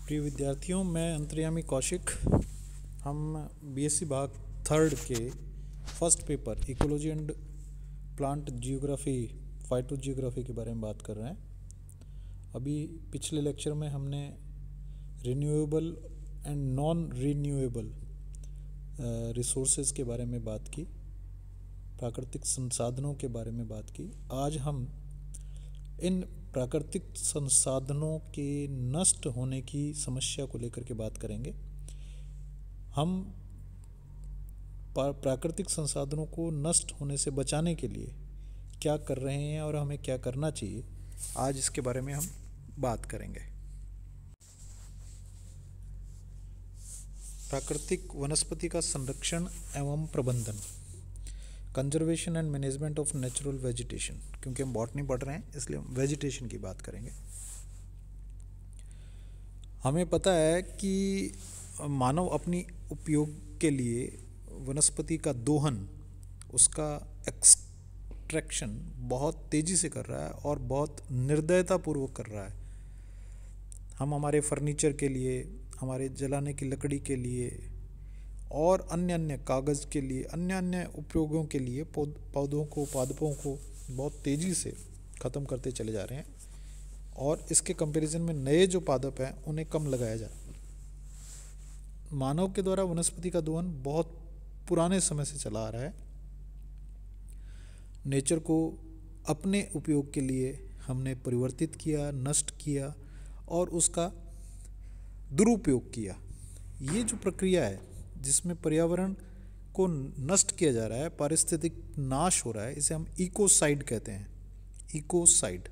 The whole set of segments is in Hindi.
प्रिय विद्यार्थियों, मैं अंतर्यामी कौशिक। हम बीएससी भाग थर्ड के first paper ecology and plant geography phytogeography के बारे में बात कर रहे हैं। अभी पिछले लेक्चर में हमने renewable and non renewable resources के बारे में बात की, प्राकृतिक संसाधनों के बारे में बात की। आज हम इन प्राकृतिक संसाधनों के नष्ट होने की समस्या को लेकर के बात करेंगे। हम प्राकृतिक संसाधनों को नष्ट होने से बचाने के लिए क्या कर रहे हैं और हमें क्या करना चाहिए, आज इसके बारे में हम बात करेंगे। प्राकृतिक वनस्पति का संरक्षण एवं प्रबंधन, conservation and management of natural vegetation. क्योंकि हम बॉटनी पढ़ रहे हैं इसलिए हम वेजिटेशन की बात करेंगे। हमें पता है कि मानव अपनी उपयोग के लिए वनस्पति का दोहन, उसका एक्सट्रैक्शन बहुत तेज़ी से कर रहा है और बहुत निर्दयतापूर्वक कर रहा है। हम हमारे फर्नीचर के लिए, हमारे जलाने की लकड़ी के लिए और अन्य अन्य कागज़ के लिए, अन्य अन्य उपयोगों के लिए पौधों को, पादपों को बहुत तेज़ी से ख़त्म करते चले जा रहे हैं और इसके कंपैरिजन में नए जो पादप हैं उन्हें कम लगाया जा रहा है। मानव के द्वारा वनस्पति का दोहन बहुत पुराने समय से चला आ रहा है। नेचर को अपने उपयोग के लिए हमने परिवर्तित किया, नष्ट किया और उसका दुरुपयोग किया। ये जो प्रक्रिया है जिसमें पर्यावरण को नष्ट किया जा रहा है, पारिस्थितिक नाश हो रहा है, इसे हम इकोसाइड कहते हैं। इकोसाइड,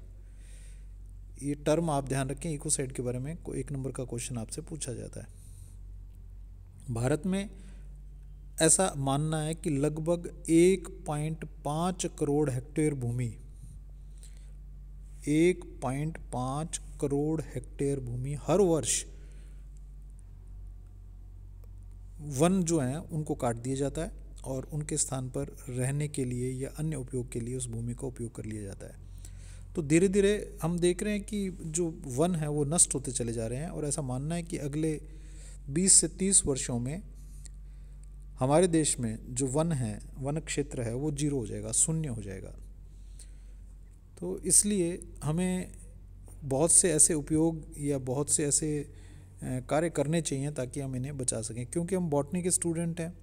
ये टर्म आप ध्यान रखें। इकोसाइड के बारे में एक नंबर का क्वेश्चन आपसे पूछा जाता है। भारत में ऐसा मानना है कि लगभग 1.5 करोड़ हेक्टेयर भूमि, 1.5 करोड़ हेक्टेयर भूमि हर वर्ष वन जो हैं उनको काट दिया जाता है और उनके स्थान पर रहने के लिए या अन्य उपयोग के लिए उस भूमि का उपयोग कर लिया जाता है। तो धीरे धीरे हम देख रहे हैं कि जो वन है वो नष्ट होते चले जा रहे हैं और ऐसा मानना है कि अगले 20 से 30 वर्षों में हमारे देश में जो वन है, वन क्षेत्र है, वो जीरो हो जाएगा, शून्य हो जाएगा। तो इसलिए हमें बहुत से ऐसे उपयोग या बहुत से ऐसे कार्य करने चाहिए ताकि हम इन्हें बचा सकें। क्योंकि हम बॉटनी के स्टूडेंट हैं,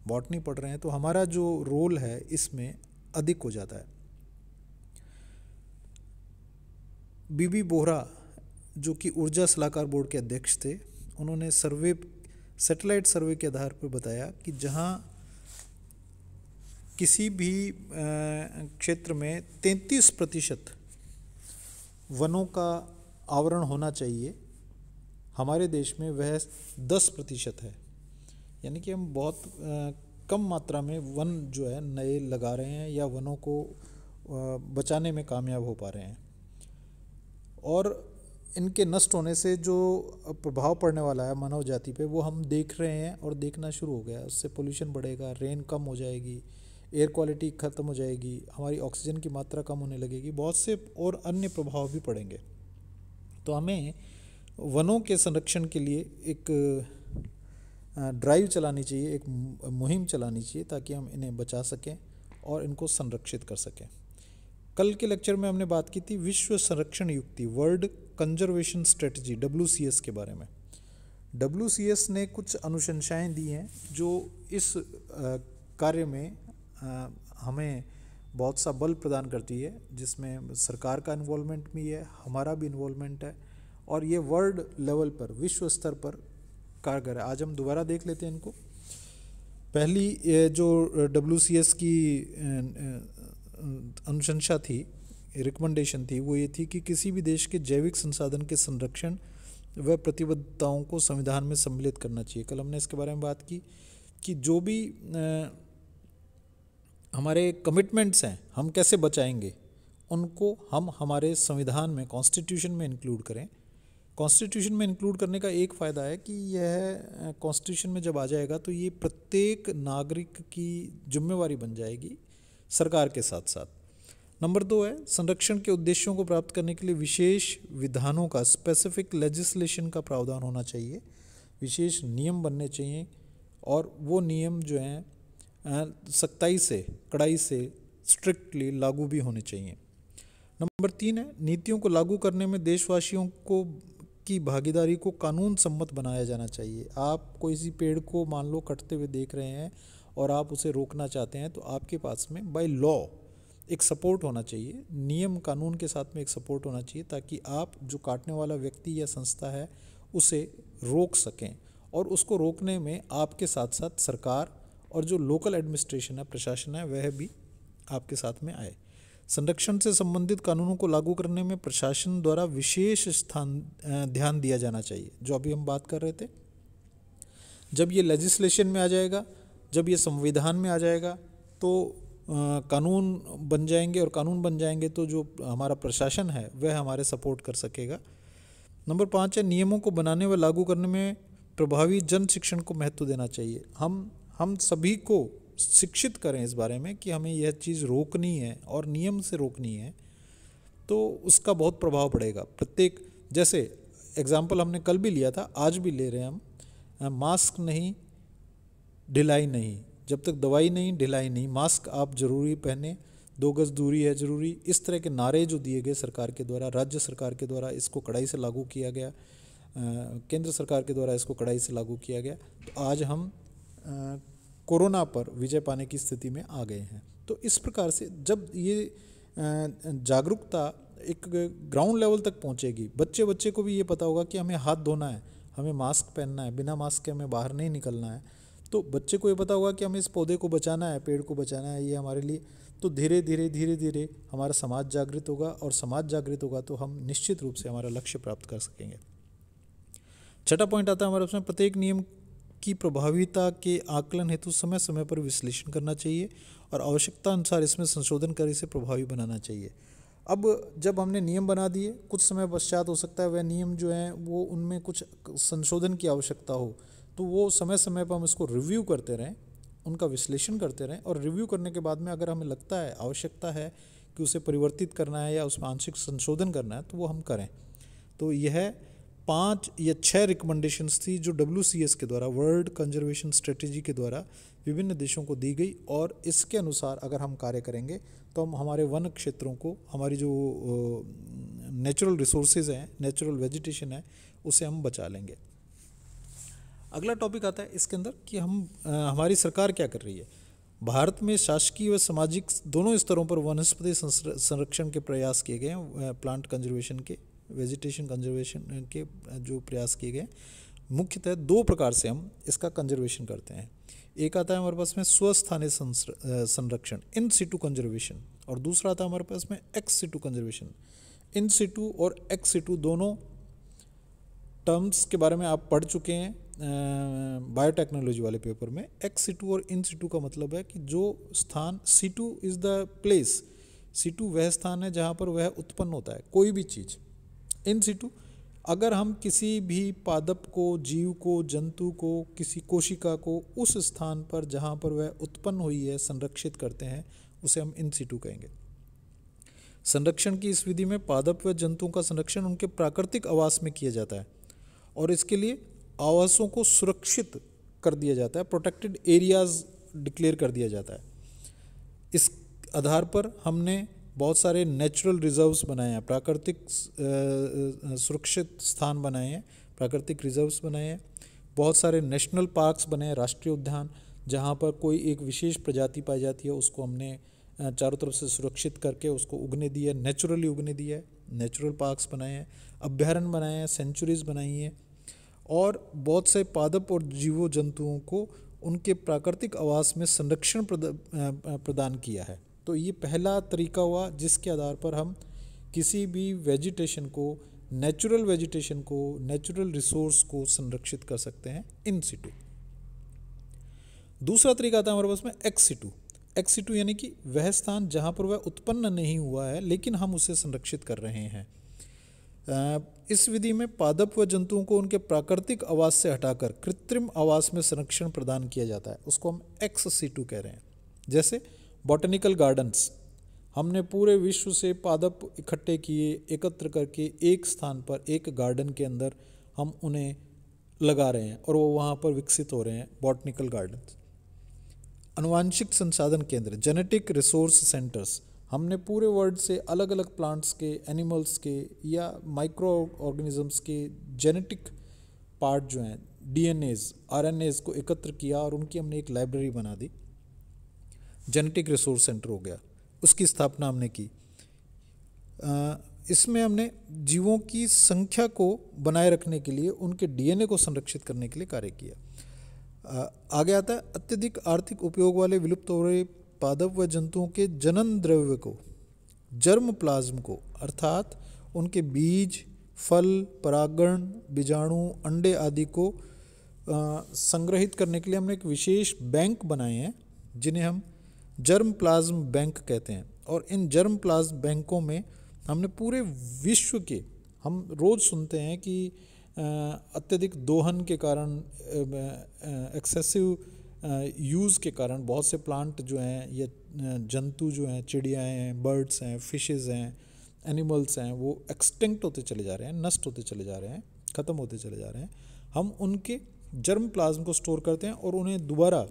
बॉटनी पढ़ रहे हैं, तो हमारा जो रोल है इसमें अधिक हो जाता है। बीबी बोहरा जो कि ऊर्जा सलाहकार बोर्ड के अध्यक्ष थे, उन्होंने सैटेलाइट सर्वे के आधार पर बताया कि जहां किसी भी क्षेत्र में 33% वनों का आवरण होना चाहिए, हमारे देश में वह 10% है। यानी कि हम बहुत कम मात्रा में वन जो है नए लगा रहे हैं या वनों को बचाने में कामयाब हो पा रहे हैं। और इनके नष्ट होने से जो प्रभाव पड़ने वाला है मानव जाति पे, वो हम देख रहे हैं और देखना शुरू हो गया है। उससे पोल्यूशन बढ़ेगा, रेन कम हो जाएगी, एयर क्वालिटी ख़त्म हो जाएगी, हमारी ऑक्सीजन की मात्रा कम होने लगेगी, बहुत से और अन्य प्रभाव भी पड़ेंगे। तो हमें वनों के संरक्षण के लिए एक ड्राइव चलानी चाहिए, एक मुहिम चलानी चाहिए ताकि हम इन्हें बचा सकें और इनको संरक्षित कर सकें। कल के लेक्चर में हमने बात की थी विश्व संरक्षण युक्ति, वर्ल्ड कंजर्वेशन स्ट्रेटजी, WCS के बारे में। WCS ने कुछ अनुशंसाएं दी हैं जो इस कार्य में हमें बहुत सा बल प्रदान करती है, जिसमें सरकार का इन्वॉल्वमेंट भी है, हमारा भी इन्वॉल्वमेंट है और ये वर्ल्ड लेवल पर, विश्व स्तर पर कारगर है। आज हम दोबारा देख लेते हैं इनको। पहली जो WCS की अनुशंसा थी, रिकमेंडेशन थी, वो ये थी कि किसी भी देश के जैविक संसाधन के संरक्षण व प्रतिबद्धताओं को संविधान में सम्मिलित करना चाहिए। कल हमने इसके बारे में बात की कि जो भी हमारे कमिटमेंट्स हैं हम कैसे बचाएंगे, उनको हम हमारे संविधान में, कॉन्स्टिट्यूशन में इंक्लूड करें। कॉन्स्टिट्यूशन में इंक्लूड करने का एक फ़ायदा है कि यह कॉन्स्टिट्यूशन में जब आ जाएगा तो ये प्रत्येक नागरिक की जिम्मेवारी बन जाएगी सरकार के साथ साथ। नंबर 2 है संरक्षण के उद्देश्यों को प्राप्त करने के लिए विशेष विधानों का, स्पेसिफिक लेजिस्लेशन का प्रावधान होना चाहिए, विशेष नियम बनने चाहिए और वो नियम जो हैं सख्ताई से, कड़ाई से, स्ट्रिक्टली लागू भी होने चाहिए। नंबर 3 है नीतियों को लागू करने में देशवासियों को की भागीदारी को कानून सम्मत बनाया जाना चाहिए। आप कोई सी पेड़ को मान लो कटते हुए देख रहे हैं और आप उसे रोकना चाहते हैं, तो आपके पास में बाय लॉ एक सपोर्ट होना चाहिए, नियम कानून के साथ में एक सपोर्ट होना चाहिए, ताकि आप जो काटने वाला व्यक्ति या संस्था है उसे रोक सकें और उसको रोकने में आपके साथ साथ सरकार और जो लोकल एडमिनिस्ट्रेशन है, प्रशासन है, वह भी आपके साथ में आए। संरक्षण से संबंधित कानूनों को लागू करने में प्रशासन द्वारा विशेष ध्यान दिया जाना चाहिए, जो अभी हम बात कर रहे थे। जब ये लेजिस्लेशन में आ जाएगा, जब ये संविधान में आ जाएगा, तो कानून बन जाएंगे और कानून बन जाएंगे तो जो हमारा प्रशासन है वह हमारे सपोर्ट कर सकेगा। नंबर 5 है नियमों को बनाने व लागू करने में प्रभावी जन शिक्षण को महत्व देना चाहिए। हम सभी को शिक्षित करें इस बारे में कि हमें यह चीज़ रोकनी है और नियम से रोकनी है, तो उसका बहुत प्रभाव पड़ेगा। प्रत्येक, जैसे एग्जाम्पल हमने कल भी लिया था, आज भी ले रहे हैं हम, मास्क नहीं ढिलाई नहीं, जब तक दवाई नहीं ढिलाई नहीं, मास्क आप जरूरी पहने, 2 गज दूरी है जरूरी, इस तरह के नारे जो दिए गए सरकार के द्वारा, राज्य सरकार के द्वारा इसको कड़ाई से लागू किया गया, केंद्र सरकार के द्वारा इसको कड़ाई से लागू किया गया, तो आज हम कोरोना पर विजय पाने की स्थिति में आ गए हैं। तो इस प्रकार से जब ये जागरूकता एक ग्राउंड लेवल तक पहुंचेगी, बच्चे को भी ये पता होगा कि हमें हाथ धोना है, हमें मास्क पहनना है, बिना मास्क के हमें बाहर नहीं निकलना है, तो बच्चे को ये पता होगा कि हमें इस पौधे को बचाना है, पेड़ को बचाना है, ये हमारे लिए, तो धीरे धीरे हमारा समाज जागृत होगा और समाज जागृत होगा तो हम निश्चित रूप से हमारा लक्ष्य प्राप्त कर सकेंगे। छठा पॉइंट आता है हमारे उसमें, प्रत्येक नियम की प्रभाविता के आकलन हेतु समय समय पर विश्लेषण करना चाहिए और आवश्यकता अनुसार इसमें संशोधन कर इसे प्रभावी बनाना चाहिए। अब जब हमने नियम बना दिए, कुछ समय पश्चात हो सकता है वह नियम जो हैं वो उनमें कुछ संशोधन की आवश्यकता हो, तो वो समय समय पर हम इसको रिव्यू करते रहें, उनका विश्लेषण करते रहें और रिव्यू करने के बाद में अगर हमें लगता है आवश्यकता है कि उसे परिवर्तित करना है या उसमें आंशिक संशोधन करना है तो वो हम करें। तो यह 5 या 6 रिकमेंडेशंस थी जो WCS के द्वारा, वर्ल्ड कंजर्वेशन स्ट्रेटेजी के द्वारा विभिन्न देशों को दी गई, और इसके अनुसार अगर हम कार्य करेंगे तो हम हमारे वन क्षेत्रों को, हमारी जो नेचुरल रिसोर्सेज हैं, नेचुरल वेजिटेशन है, उसे हम बचा लेंगे। अगला टॉपिक आता है इसके अंदर कि हमारी सरकार क्या कर रही है। भारत में शासकीय व सामाजिक दोनों स्तरों पर वनस्पति संरक्षण के प्रयास किए गए हैं, प्लांट कंजर्वेशन के, वेजिटेशन कंजर्वेशन के जो प्रयास किए गए। मुख्यतः 2 प्रकार से हम इसका कंजर्वेशन करते हैं। एक आता है हमारे पास में स्वस्थानीय संरक्षण, इन सिटू कंजर्वेशन, और दूसरा आता है हमारे पास में एक्स सिटू कंजर्वेशन। इन सिटू और एक्स सिटू दोनों टर्म्स के बारे में आप पढ़ चुके हैं बायोटेक्नोलॉजी वाले पेपर में। एक्स सिटू और इन सिटू का मतलब है कि जो स्थान, Situ is the place, Situ वह स्थान है जहाँ पर वह उत्पन्न होता है कोई भी चीज़। इन सिटू, अगर हम किसी भी पादप को, जीव को, जंतु को, किसी कोशिका को उस स्थान पर जहाँ पर वह उत्पन्न हुई है संरक्षित करते हैं, उसे हम इन सिटू कहेंगे। संरक्षण की इस विधि में पादप व जंतुओं का संरक्षण उनके प्राकृतिक आवास में किया जाता है और इसके लिए आवासों को सुरक्षित कर दिया जाता है, प्रोटेक्टेड एरियाज डिक्लेयर कर दिया जाता है। इस आधार पर हमने बहुत सारे नेचुरल रिजर्व्स बनाए हैं, प्राकृतिक सुरक्षित स्थान बनाए हैं, प्राकृतिक रिजर्व्स बनाए हैं। बहुत सारे नेशनल पार्क्स बने हैं, राष्ट्रीय उद्यान, जहाँ पर कोई एक विशेष प्रजाति पाई जाती है उसको हमने चारों तरफ से सुरक्षित करके उसको उगने दिया, नेचुरली उगने दिया है, नेचुरल पार्क्स बनाए हैं, अभ्यारण्य बनाए हैं, सेंचुरीज बनाई हैं, और बहुत से पादप और जीवो जंतुओं को उनके प्राकृतिक आवास में संरक्षण प्रदान किया है। तो ये पहला तरीका हुआ जिसके आधार पर हम किसी भी वेजिटेशन को, नेचुरल वेजिटेशन को, नेचुरल रिसोर्स को संरक्षित कर सकते हैं इन सिटू। दूसरा तरीका आता है हमारे पास में एक्स सिटू। एक्स सिटू यानी कि वह स्थान जहाँ पर वह उत्पन्न नहीं हुआ है लेकिन हम उसे संरक्षित कर रहे हैं। इस विधि में पादप व जंतुओं को उनके प्राकृतिक आवास से हटाकर कृत्रिम आवास में संरक्षण प्रदान किया जाता है, उसको हम एक्स सिटू कह रहे हैं। जैसे बॉटनिकल गार्डन्स, हमने पूरे विश्व से पादप इकट्ठे किए, एकत्र करके एक स्थान पर, एक गार्डन के अंदर हम उन्हें लगा रहे हैं और वो वहाँ पर विकसित हो रहे हैं, बॉटनिकल गार्डन्स। आनुवांशिक संसाधन केंद्र, जेनेटिक रिसोर्स सेंटर्स, हमने पूरे वर्ल्ड से अलग अलग प्लांट्स के, एनिमल्स के या माइक्रो ऑर्गेनिजम्स के जेनेटिक पार्ट जो हैं, डीएनएज, आरएनएज को एकत्र किया और उनकी हमने एक लाइब्रेरी बना दी। जेनेटिक रिसोर्स सेंटर हो गया, उसकी स्थापना हमने की। इसमें हमने जीवों की संख्या को बनाए रखने के लिए, उनके डीएनए को संरक्षित करने के लिए कार्य किया। आगे आता है अत्यधिक आर्थिक उपयोग वाले विलुप्त हो रहे पादप व जंतुओं के जनन द्रव्य को, जर्म प्लाज्म को, अर्थात उनके बीज, फल, परागण, बीजाणु, अंडे आदि को संग्रहित करने के लिए हमने एक विशेष बैंक बनाए हैं जिन्हें हम जर्म प्लाज्म बैंक कहते हैं। और इन जर्म प्लाज्म बैंकों में हमने पूरे विश्व के, हम रोज़ सुनते हैं कि अत्यधिक दोहन के कारण, एक्सेसिव यूज़ के कारण बहुत से प्लांट जो हैं या जंतु जो हैं, चिड़िया हैं, बर्ड्स हैं, फिशेज़ हैं, एनिमल्स हैं, वो एक्सटिंक्ट होते चले जा रहे हैं, नष्ट होते चले जा रहे हैं, ख़त्म होते चले जा रहे हैं। हम उनके जर्म प्लाज्म को स्टोर करते हैं और उन्हें दोबारा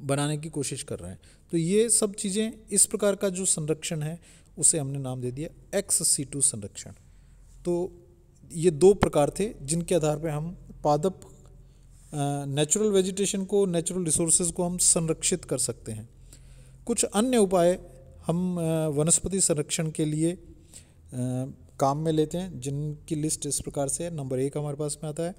बनाने की कोशिश कर रहे हैं। तो ये सब चीज़ें, इस प्रकार का जो संरक्षण है उसे हमने नाम दे दिया ex-situ संरक्षण। तो ये दो प्रकार थे जिनके आधार पर हम पादप, नेचुरल वेजिटेशन को, नेचुरल रिसोर्सेज को हम संरक्षित कर सकते हैं। कुछ अन्य उपाय हम वनस्पति संरक्षण के लिए काम में लेते हैं, जिनकी लिस्ट इस प्रकार से है। नंबर 1 हमारे पास में आता है,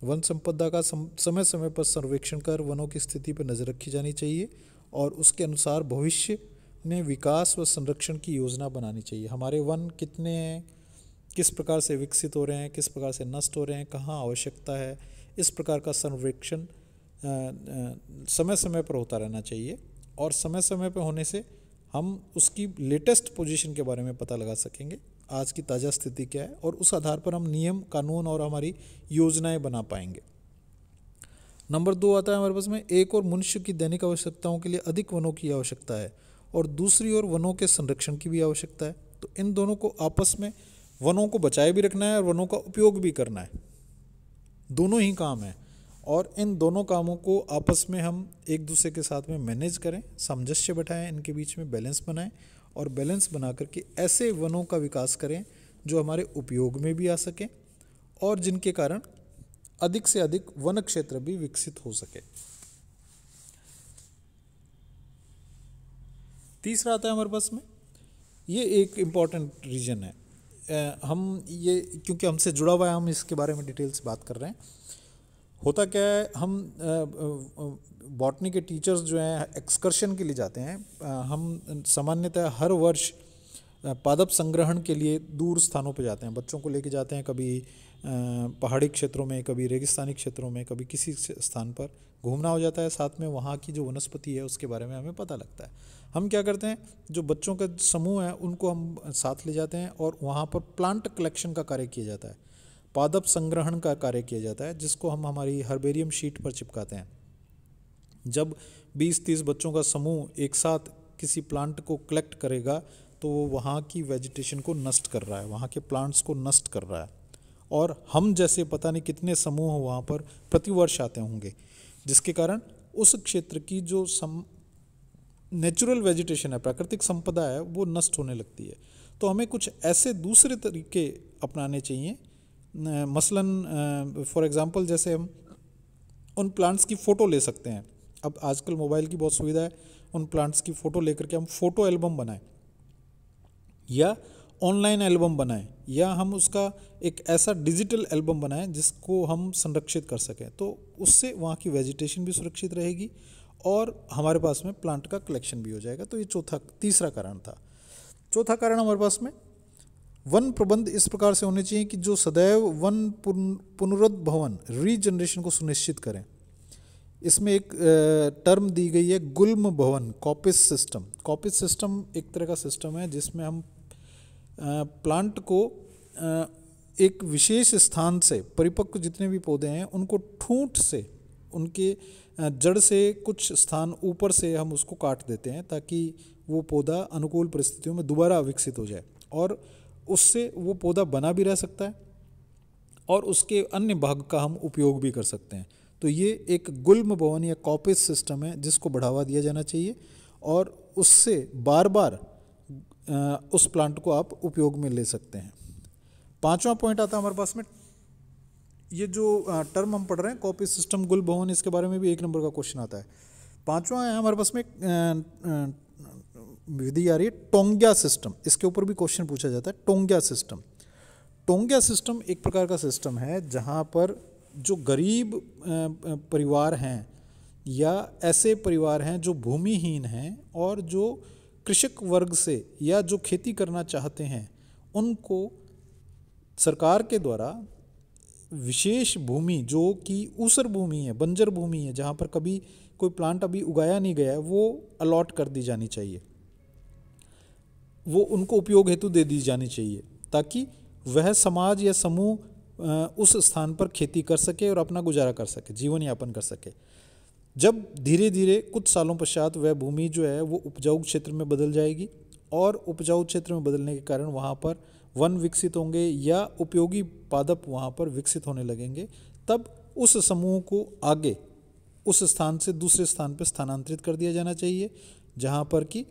वन संपदा का समय समय पर सर्वेक्षण कर वनों की स्थिति पर नज़र रखी जानी चाहिए और उसके अनुसार भविष्य में विकास व संरक्षण की योजना बनानी चाहिए। हमारे वन कितने हैं, किस प्रकार से विकसित हो रहे हैं, किस प्रकार से नष्ट हो रहे हैं, कहाँ आवश्यकता है, इस प्रकार का सर्वेक्षण समय समय पर होता रहना चाहिए। और समय समय पर होने से हम उसकी लेटेस्ट पोजीशन के बारे में पता लगा सकेंगे, आज की ताज़ा स्थिति क्या है, और उस आधार पर हम नियम, कानून और हमारी योजनाएं बना पाएंगे। नंबर 2 आता है हमारे पास में, एक और मनुष्य की दैनिक आवश्यकताओं के लिए अधिक वनों की आवश्यकता है और दूसरी ओर वनों के संरक्षण की भी आवश्यकता है। तो इन दोनों को आपस में, वनों को बचाए भी रखना है और वनों का उपयोग भी करना है, दोनों ही काम है। और इन दोनों कामों को आपस में हम एक दूसरे के साथ में मैनेज करें, सामंजस्य बैठाएं, इनके बीच में बैलेंस बनाएं और बैलेंस बना करके ऐसे वनों का विकास करें जो हमारे उपयोग में भी आ सकें और जिनके कारण अधिक से अधिक वन क्षेत्र भी विकसित हो सके। तीसरा आता है हमारे पास में, ये एक इम्पॉर्टेंट रीजन है, हम ये क्योंकि हमसे जुड़ा हुआ है, हम इसके बारे में डिटेल से बात कर रहे हैं। होता क्या है, हम बॉटनी के टीचर्स जो हैं एक्सकर्शन के लिए जाते हैं। हम सामान्यतः हर वर्ष पादप संग्रहण के लिए दूर स्थानों पर जाते हैं, बच्चों को लेके जाते हैं, कभी पहाड़ी क्षेत्रों में, कभी रेगिस्तानी क्षेत्रों में, कभी किसी स्थान पर घूमना हो जाता है, साथ में वहाँ की जो वनस्पति है उसके बारे में हमें पता लगता है। हम क्या करते हैं, जो बच्चों का समूह है उनको हम साथ ले जाते हैं और वहाँ पर प्लांट कलेक्शन का कार्य किया जाता है, पादप संग्रहण का कार्य किया जाता है, जिसको हम हमारी हर्बेरियम शीट पर चिपकाते हैं। जब 20-30 बच्चों का समूह एक साथ किसी प्लांट को कलेक्ट करेगा तो वो वहाँ की वेजिटेशन को नष्ट कर रहा है, वहाँ के प्लांट्स को नष्ट कर रहा है। और हम जैसे पता नहीं कितने समूह वहाँ पर प्रतिवर्ष आते होंगे, जिसके कारण उस क्षेत्र की जो नेचुरल वेजिटेशन है, प्राकृतिक संपदा है, वो नष्ट होने लगती है। तो हमें कुछ ऐसे दूसरे तरीके अपनाने चाहिए। मसलन फॉर एग्ज़ाम्पल, जैसे हम उन प्लांट्स की फ़ोटो ले सकते हैं। अब आजकल मोबाइल की बहुत सुविधा है, उन प्लांट्स की फ़ोटो लेकर के हम फ़ोटो एल्बम बनाएं या ऑनलाइन एल्बम बनाएं, या हम उसका एक ऐसा डिजिटल एल्बम बनाएं जिसको हम संरक्षित कर सकें। तो उससे वहाँ की वेजिटेशन भी सुरक्षित रहेगी और हमारे पास में प्लांट का कलेक्शन भी हो जाएगा। तो ये तीसरा कारण था। चौथा कारण हमारे पास में, वन प्रबंध इस प्रकार से होने चाहिए कि जो सदैव वन पुनरुद्भवन, रीजनरेशन को सुनिश्चित करें। इसमें एक टर्म दी गई है गुल्म भवन, कॉपिस सिस्टम। कॉपिस सिस्टम एक तरह का सिस्टम है जिसमें हम प्लांट को एक विशेष स्थान से, परिपक्व जितने भी पौधे हैं उनको ठूंठ से, उनके जड़ से कुछ स्थान ऊपर से हम उसको काट देते हैं ताकि वो पौधा अनुकूल परिस्थितियों में दोबारा विकसित हो जाए और उससे वो पौधा बना भी रह सकता है और उसके अन्य भाग का हम उपयोग भी कर सकते हैं। तो ये एक गुल्म भवन या कॉपिस सिस्टम है जिसको बढ़ावा दिया जाना चाहिए और उससे बार बार उस प्लांट को आप उपयोग में ले सकते हैं। पांचवा पॉइंट आता है हमारे पास में, ये जो टर्म हम पढ़ रहे हैं कॉपिस सिस्टम, गुल्म भवन, इसके बारे में भी 1 नंबर का क्वेश्चन आता है। पांचवा है हमारे पास में विधि आ रही है टोंग्या सिस्टम, इसके ऊपर भी क्वेश्चन पूछा जाता है। टोंग्या सिस्टम, टोंग्या सिस्टम एक प्रकार का सिस्टम है जहाँ पर जो गरीब परिवार हैं या ऐसे परिवार हैं जो भूमिहीन हैं और जो कृषक वर्ग से या जो खेती करना चाहते हैं, उनको सरकार के द्वारा विशेष भूमि जो कि ऊसर भूमि है, बंजर भूमि है, जहाँ पर कभी कोई प्लांट अभी उगाया नहीं गया है, वो अलॉट कर दी जानी चाहिए, वो उनको उपयोग हेतु दे दी जानी चाहिए ताकि वह समाज या समूह उस स्थान पर खेती कर सके और अपना गुजारा कर सके, जीवन यापन कर सके। जब धीरे धीरे कुछ सालों पश्चात वह भूमि जो है वो उपजाऊ क्षेत्र में बदल जाएगी और उपजाऊ क्षेत्र में बदलने के कारण वहाँ पर वन विकसित होंगे या उपयोगी पादप वहाँ पर विकसित होने लगेंगे, तब उस समूह को आगे उस स्थान से दूसरे स्थान पर स्थानांतरित कर दिया जाना चाहिए जहाँ पर कि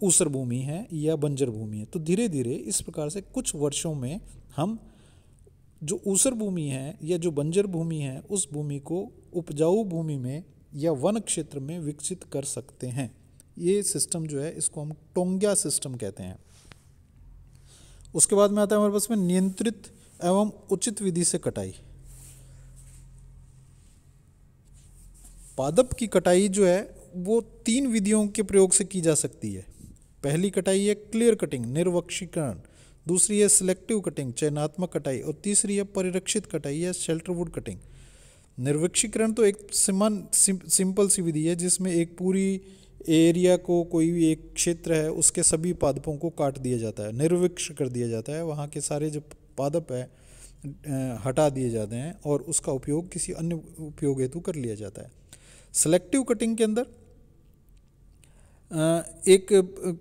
ऊसर भूमि है या बंजर भूमि है। तो धीरे धीरे इस प्रकार से कुछ वर्षों में हम जो ऊसर भूमि है या जो बंजर भूमि है उस भूमि को उपजाऊ भूमि में या वन क्षेत्र में विकसित कर सकते हैं। ये सिस्टम जो है इसको हम टोंग्या सिस्टम कहते हैं। उसके बाद में आता है हमारे पास में नियंत्रित एवं उचित विधि से कटाई। पादप की कटाई जो है वो 3 विधियों के प्रयोग से की जा सकती है। पहली कटाई है क्लियर कटिंग, निर्वक्षीकरण, दूसरी है सिलेक्टिव कटिंग, चयनात्मक कटाई, और तीसरी है परिरक्षित कटाई या शेल्टरवुड कटिंग। निर्वक्षीकरण तो एक सिंपल सी विधि है जिसमें एक पूरी एरिया को, कोई भी एक क्षेत्र है उसके सभी पादपों को काट दिया जाता है, निर्वृक्ष कर दिया जाता है, वहाँ के सारे जो पादप है हटा दिए जाते हैं और उसका उपयोग किसी अन्य उपयोग हेतु कर लिया जाता है। सेलेक्टिव कटिंग के अंदर एक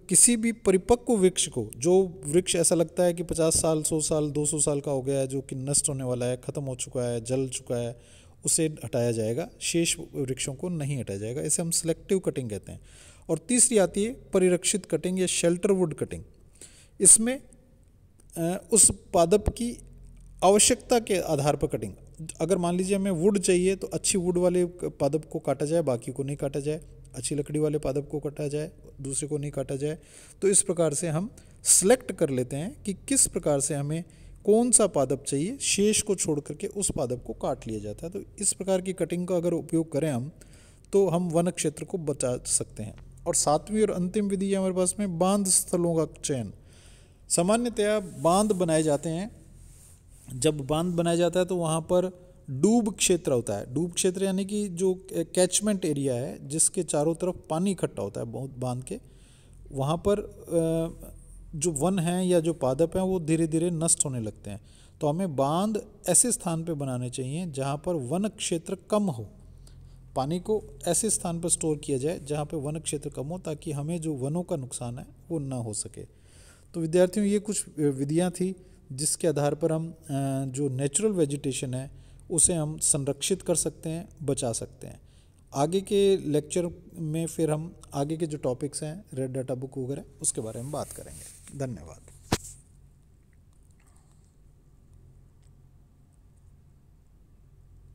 किसी भी परिपक्व वृक्ष को, जो वृक्ष ऐसा लगता है कि 50 साल 100 साल 200 साल का हो गया है, जो कि नष्ट होने वाला है, ख़त्म हो चुका है, जल चुका है, उसे हटाया जाएगा, शेष वृक्षों को नहीं हटाया जाएगा। इसे हम सिलेक्टिव कटिंग कहते हैं। और तीसरी आती है परिरक्षित कटिंग या शेल्टरवुड कटिंग। इसमें उस पादप की आवश्यकता के आधार पर कटिंग, अगर मान लीजिए हमें वुड चाहिए तो अच्छी वुड वाले पादप को काटा जाए, बाकी को नहीं काटा जाए, अच्छी लकड़ी वाले पादप को काटा जाए, दूसरे को नहीं काटा जाए। तो इस प्रकार से हम सेलेक्ट कर लेते हैं कि किस प्रकार से हमें कौन सा पादप चाहिए, शेष को छोड़ करके उस पादप को काट लिया जाता है। तो इस प्रकार की कटिंग का अगर उपयोग करें हम, तो हम वन क्षेत्र को बचा सकते हैं। और सातवीं और अंतिम विधि है हमारे पास में बांध स्थलों का चयन। सामान्यतया बांध बनाए जाते हैं, जब बांध बनाया जाता है तो वहाँ पर डूब क्षेत्र होता है। डूब क्षेत्र यानी कि जो कैचमेंट एरिया है जिसके चारों तरफ पानी इकट्ठा होता है बहुत बांध के, वहाँ पर जो वन हैं या जो पादप हैं वो धीरे धीरे नष्ट होने लगते हैं। तो हमें बांध ऐसे स्थान पे बनाने चाहिए जहाँ पर वन क्षेत्र कम हो, पानी को ऐसे स्थान पर स्टोर किया जाए जहाँ पे वन क्षेत्र कम हो, ताकि हमें जो वनों का नुकसान है वो ना हो सके। तो विद्यार्थियों, ये कुछ विधियाँ थी जिसके आधार पर हम जो नेचुरल वेजिटेशन है उसे हम संरक्षित कर सकते हैं, बचा सकते हैं। आगे के लेक्चर में फिर हम आगे के जो टॉपिक्स हैं, रेड डाटा बुक वगैरह, उसके बारे में बात करेंगे। धन्यवाद।